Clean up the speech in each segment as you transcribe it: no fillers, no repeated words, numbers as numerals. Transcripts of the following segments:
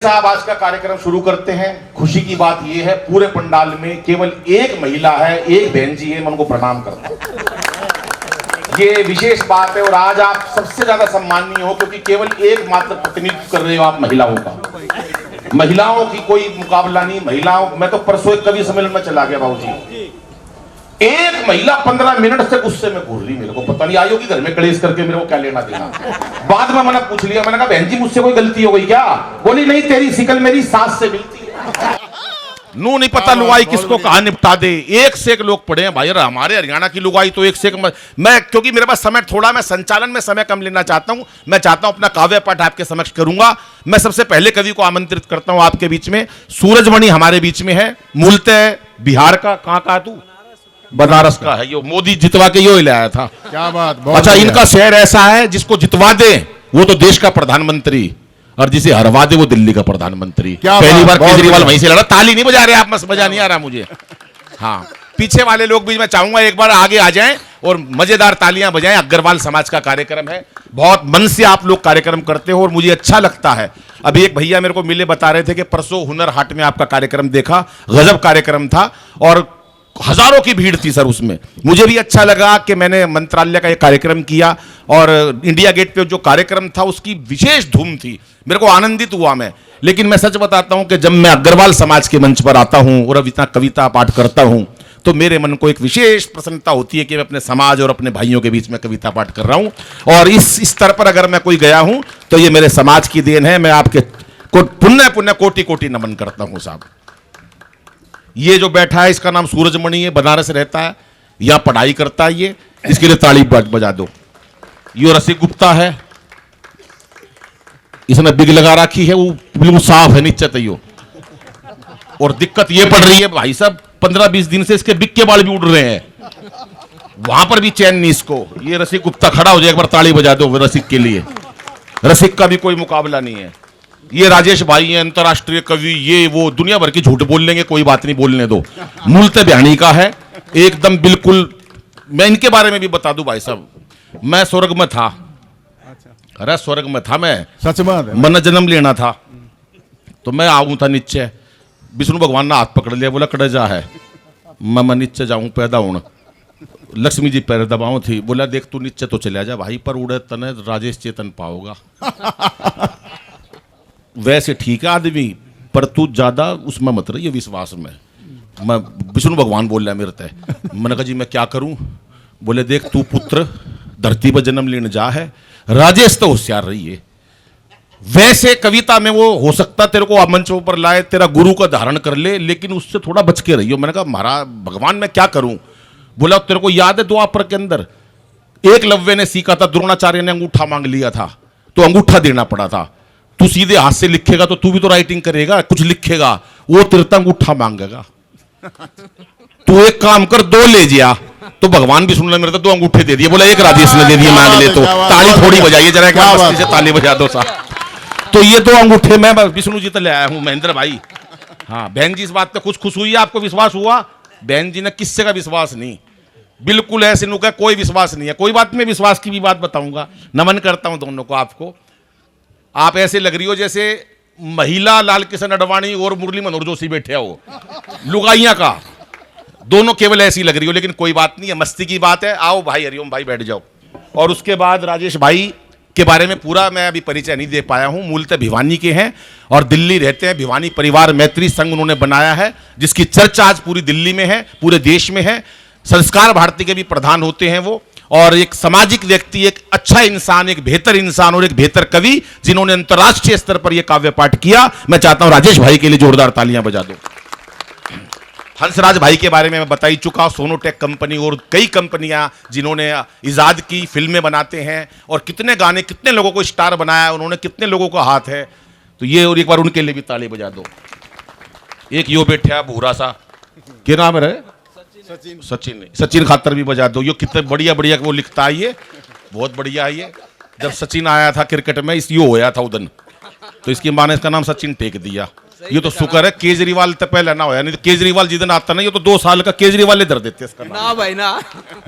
साहब आज का कार्यक्रम शुरू करते हैं। खुशी की बात यह है पूरे पंडाल में केवल एक महिला है, एक बहन जी है, मैं उनको प्रणाम करता हूं। ये विशेष बात है और आज आप सबसे ज्यादा सम्माननीय हो क्योंकि केवल एक मात्र प्रतिनिधित्व कर रहे हो आप महिलाओं का। महिलाओं की कोई मुकाबला नहीं। महिलाओं, मैं तो परसों एक कवि सम्मेलन में चला गया बाबूजी, एक महिला 15 मिनट से गुस्से में घूर रही, मेरे को पता नहीं आई होगी घर में कलेश करके, मेरे को क्या लेना देना। बाद में मैंने पूछ लिया, मैंने कहा बहन जी मुझसे कोई गलती हो गई क्या? बोली नहीं, तेरी शिकल मेरी सास से मिलती है। नू नहीं पता लुगाई किसको कहां निपटा दे। एक से एक लोग पड़े हैं भाई, हमारे हरियाणा की लुगाई तो एक से एक। मैं क्योंकि मेरे पास समय थोड़ा, मैं संचालन में समय कम लेना चाहता हूं। मैं चाहता हूं अपना काव्य पाठ आपके समक्ष करूंगा। मैं सबसे पहले कवि को आमंत्रित करता हूं आपके बीच में। सूरजमणि हमारे बीच में है, मूलतः बिहार का। कहां का तू? बनारस का है। यो मोदी जितवा के यो लाया था। क्या बात। अच्छा, इनका शहर ऐसा है जिसको जितवा दे वो तो देश का प्रधानमंत्री, और जिसे हरवा दे वो दिल्ली का प्रधानमंत्री। पहली बार केजरीवाल वहीं से लड़ा। ताली नहीं बजा रहे आप, मजा नहीं आ रहा मुझे। हाँ, पीछे वाले लोग भी मैं चाहूंगा एक बार आगे आ जाएं और मजेदार तालियां बजाएं। अग्रवाल समाज का कार्यक्रम है, बहुत मन से आप लोग कार्यक्रम करते हो और मुझे अच्छा लगता है। अभी एक भैया मेरे को मिले, बता रहे थे कि परसों हुनर हाट में आपका कार्यक्रम देखा, गजब कार्यक्रम था और हजारों की भीड़ थी सर उसमें। मुझे भी अच्छा लगा कि मैंने मंत्रालय का एक कार्यक्रम किया और इंडिया गेट पे जो कार्यक्रम था उसकी विशेष धूम थी, मेरे को आनंदित हुआ मैं। लेकिन मैं सच बताता हूं कि जब मैं अग्रवाल समाज के मंच पर आता हूं और अब इतना कविता पाठ करता हूं तो मेरे मन को एक विशेष प्रसन्नता होती है कि मैं अपने समाज और अपने भाइयों के बीच में कविता पाठ कर रहा हूं। और इस स्तर पर अगर मैं कोई गया हूं तो ये मेरे समाज की देन है। मैं आपके पुण्य पुण्य कोटि कोटि नमन करता हूं साहब। ये जो बैठा है इसका नाम सूरजमणि है, बनारस रहता है, यहां पढ़ाई करता है। ये इसके लिए ताली बजा दो। ये रसिक गुप्ता है, इसने बिग लगा रखी है, वो बिल्कुल साफ है नीचे तैयो। और दिक्कत ये पड़ रही है भाई साहब, 15-20 दिन से इसके बिग के बाल भी उड़ रहे हैं, वहां पर भी चैन नहीं इसको। ये रसिक गुप्ता खड़ा हो जाए, एक बार ताली बजा दो रसिक के लिए। रसिक का भी कोई मुकाबला नहीं है। ये राजेश भाई हैं, अंतरराष्ट्रीय कवि, ये वो दुनिया भर की झूठ बोल लेंगे, कोई बात नहीं, बोलने दो। मूलतः बिहानी का है एकदम बिल्कुल। मैं इनके बारे में भी बता दूं भाई साहब, मैं स्वर्ग में था। अरे स्वर्ग में था मैं, सच बात है। मन जन्म लेना था तो मैं आऊं था नीचे। विष्णु भगवान ने हाथ पकड़ लिया, बोला कड़े जा है। मैं नीचे जाऊं पैदा हूं। लक्ष्मी जी पैर दबाओ थी, बोला देख तू नीचे तो चला जा भाई, पर उड़े तने राजेश चेतन पाओगा। वैसे ठीक है आदमी, पर तू ज्यादा उसमें मत रही विश्वास में। मैं विष्णु भगवान बोल रहा है मेरे तय। मैंने कहा जी मैं क्या करूं? बोले देख तू पुत्र धरती पर जन्म लेने जा है, राजेश तो होशियार रही है। वैसे कविता में वो हो सकता तेरे को मंच पर लाए, तेरा गुरु का धारण कर ले, लेकिन उससे थोड़ा बच के रहियो। मैंने कहा महाराज भगवान मैं क्या करूं? बोला तेरे को याद है द्वापर के अंदर एकलव्य ने सीखा था, द्रोणाचार्य ने अंगूठा मांग लिया था तो अंगूठा देना पड़ा था। तू सीधे हाथ से लिखेगा तो तू भी तो राइटिंग करेगा, कुछ लिखेगा, वो तेरे अंगूठा मांगेगा। तू एक काम कर, दो ले जा तो भगवान भी सुन ले मेरे, तो दो अंगूठे दे दिए। बोला एक राजेश ने दे दिए, मांग ले तो। ताली थोड़ी बजाइए जरा, क्या मस्ती से ताली बजा दो साहब। तो ये दो अंगूठे मैं विष्णु जी तो ले आया हूं, महेंद्र भाई। हाँ बहन जी इस बात पे कुछ खुश हुई है, आपको विश्वास हुआ? बहन जी ने किससे का विश्वास नहीं, बिल्कुल ऐसे नु का कोई विश्वास नहीं है। कोई बात नहीं, विश्वास की भी बात बताऊंगा। नमन करता हूं दोनों को आपको। आप ऐसे लग रही हो जैसे महिला लाल किशन अडवाणी और मुरली मनोहर जोशी बैठे हो, लुगाइयां का दोनों केवल ऐसी लग रही हो, लेकिन कोई बात नहीं है, मस्ती की बात है। आओ भाई हरिओम भाई बैठ जाओ। और उसके बाद राजेश भाई के बारे में पूरा मैं अभी परिचय नहीं दे पाया हूं। मूलतः भिवानी के हैं और दिल्ली रहते हैं। भिवानी परिवार मैत्री संघ उन्होंने बनाया है जिसकी चर्चा आज पूरी दिल्ली में है, पूरे देश में है। संस्कार भारती के भी प्रधान होते हैं वो, और एक सामाजिक व्यक्ति, एक अच्छा इंसान, एक बेहतर इंसान और एक बेहतर कवि, जिन्होंने अंतर्राष्ट्रीय स्तर पर यह काव्य पाठ किया। मैं चाहता हूं राजेश भाई के लिए जोरदार तालियां बजा दो। हंसराज भाई के बारे में मैं बता ही चुका, सोनोटेक कंपनी और कई कंपनियां जिन्होंने इजाद की, फिल्में बनाते हैं और कितने गाने, कितने लोगों को स्टार बनाया उन्होंने, कितने लोगों का हाथ है। तो ये और एक बार उनके लिए भी ताली बजा दो। एक यो बैठा भूरा सा, क्या नाम है? सचिन खातर भी बजा दो। यो कितने बढ़िया बढ़िया वो लिखता है, ये बहुत बढ़िया है। ये जब सचिन आया था क्रिकेट में, इस यो होया था उदन, तो इसकी माँ ने इसका नाम सचिन टेक दिया। ये तो शुक्र है केजरीवाल तो पहले ना होया, नहीं तो केजरीवाल जिदन आता ना, ये तो 2 साल का केजरीवाल धर देते इसका नाम। ना भाई ना,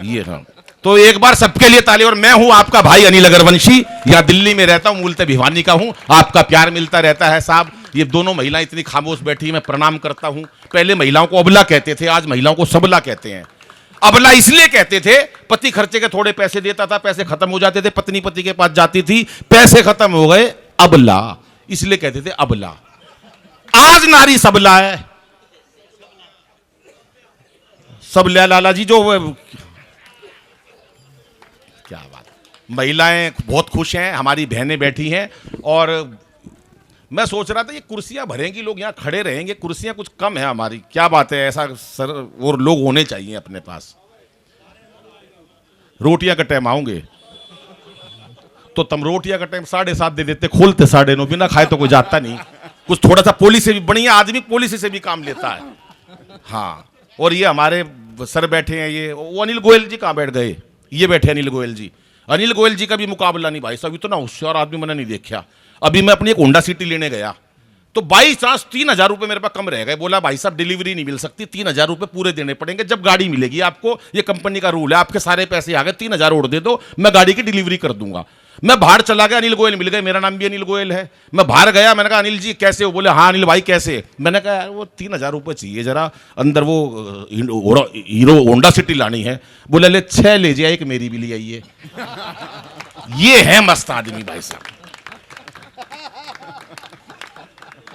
ये हाँ। तो एक बार सबके लिए ताली। और मैं हूं आपका भाई अनिल अग्रवंशी, या दिल्ली में रहता हूं, मूलतः भिवानी का हूं। आपका प्यार मिलता रहता है साहब। ये दोनों महिलाएं इतनी खामोश बैठी, मैं प्रणाम करता हूं। पहले महिलाओं को अबला कहते थे, आज महिलाओं को सबला कहते हैं। अबला इसलिए कहते थे, पति खर्चे के थोड़े पैसे देता था, पैसे खत्म हो जाते थे, पत्नी पति के पास जाती थी, पैसे खत्म हो गए, अबला, इसलिए कहते थे अबला। आज नारी सबला है। सबला लाला जी जो क्या बात, महिलाएं बहुत खुश हैं, हमारी बहनें बैठी हैं। और मैं सोच रहा था ये कुर्सियां भरेंगी, लोग यहाँ खड़े रहेंगे, कुर्सियां कुछ कम है हमारी, क्या बात है, ऐसा सर और लोग होने चाहिए अपने पास। रोटियां का टाइम आओगे तो तुम रोटियां का टाइम 7:30 दे देते, खोलते 9:30, बिना खाए तो कोई जाता नहीं। कुछ थोड़ा सा पॉलिसी से भी बढ़िया आदमी पॉलिसी से भी काम लेता है। हाँ, और ये हमारे सर बैठे हैं, ये वो अनिल गोयल जी कहाँ बैठ गए, ये बैठे अनिल गोयल जी। अनिल गोयल जी का भी मुकाबला नहीं भाई साहब, इतना होशियार आदमी मैंने नहीं देखा। अभी मैं अपनी एक होंडा सिटी लेने गया तो 22 3,000 रुपये मेरे पास कम रह गए। बोला भाई साहब डिलीवरी नहीं मिल सकती, 3,000 रुपये पूरे देने पड़ेंगे, जब गाड़ी मिलेगी आपको, ये कंपनी का रूल है, आपके सारे पैसे आ गए, 3,000 और दे दो, मैं गाड़ी की डिलीवरी कर दूंगा। मैं बाहर चला गया, अनिल गोयल मिल गए, मेरा नाम भी अनिल गोयल है। मैं बाहर गया, मैंने कहा अनिल जी कैसे हो? बोले हाँ अनिल भाई कैसे? मैंने कहा यार वो 3,000 रुपये चाहिए, जरा अंदर वो हीरो होंडा सिटी लानी है। बोले ले 6 ले जाए, एक मेरी भी ले आइए। ये है मस्त आदमी भाई साहब,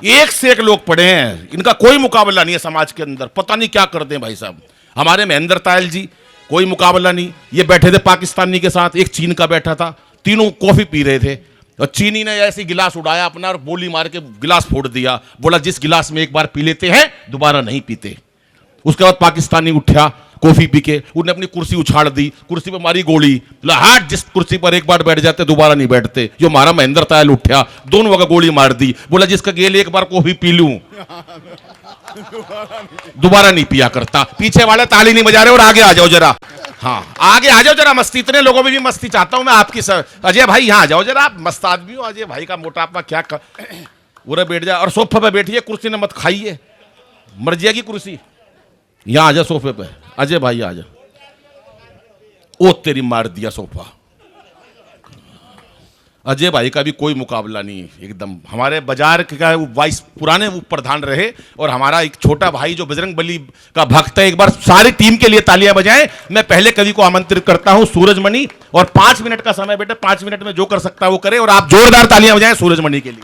एक से एक लोग पड़े हैं, इनका कोई मुकाबला नहीं है समाज के अंदर, पता नहीं क्या करते हैं भाई साहब। हमारे महेंद्र तायल जी, कोई मुकाबला नहीं, ये बैठे थे पाकिस्तानी के साथ, एक चीन का बैठा था, तीनों कॉफी पी रहे थे और चीनी ने ऐसे गिलास उड़ाया अपना और गोली मार के गिलास फोड़ दिया। बोला जिस गिलास में एक बार पी लेते हैं दोबारा नहीं पीते। उसके बाद पाकिस्तानी उठा कॉफी पी के, उन्हें अपनी कुर्सी उछाड़ दी, कुर्सी पर मारी गोली, हाट जिस कुर्सी पर एक बार बैठ जाते दोबारा नहीं बैठते। जो हमारा महेंद्र तायल उठा, दोनों का गोली मार दी, बोला जिसका गेल एक बार कॉफी पी लूं दोबारा नहीं पिया करता। पीछे वाले ताली नहीं बजा रहे और आगे आ जाओ जरा, हाँ आगे आ जाओ जरा, मस्ती, इतने लोगों में भी मस्ती चाहता हूं मैं आपकी सर। अजय भाई यहाँ आ जाओ जरा, आप मस्त आदमी हो, अजय भाई का मोटापा क्या उरे बैठ जाए और सोफे पे बैठिए, कुर्सी ने मत खाइए, मर जाएगी कुर्सी। यहाँ आ जा सोफे पे, अजय भाई आ जा। ओ तेरी मार दिया सोफा। अजय भाई का भी कोई मुकाबला नहीं, एकदम हमारे बाजार का वाइस पुराने वो प्रधान रहे। और हमारा एक छोटा भाई जो बजरंग बली का भक्त है, एक बार सारी टीम के लिए तालियां बजाएं। मैं पहले कवि को आमंत्रित करता हूं, सूरजमणि, और 5 मिनट का समय बेटा, 5 मिनट में जो कर सकता है वो करे, और आप जोरदार तालियां बजाएं सूरजमणि के लिए।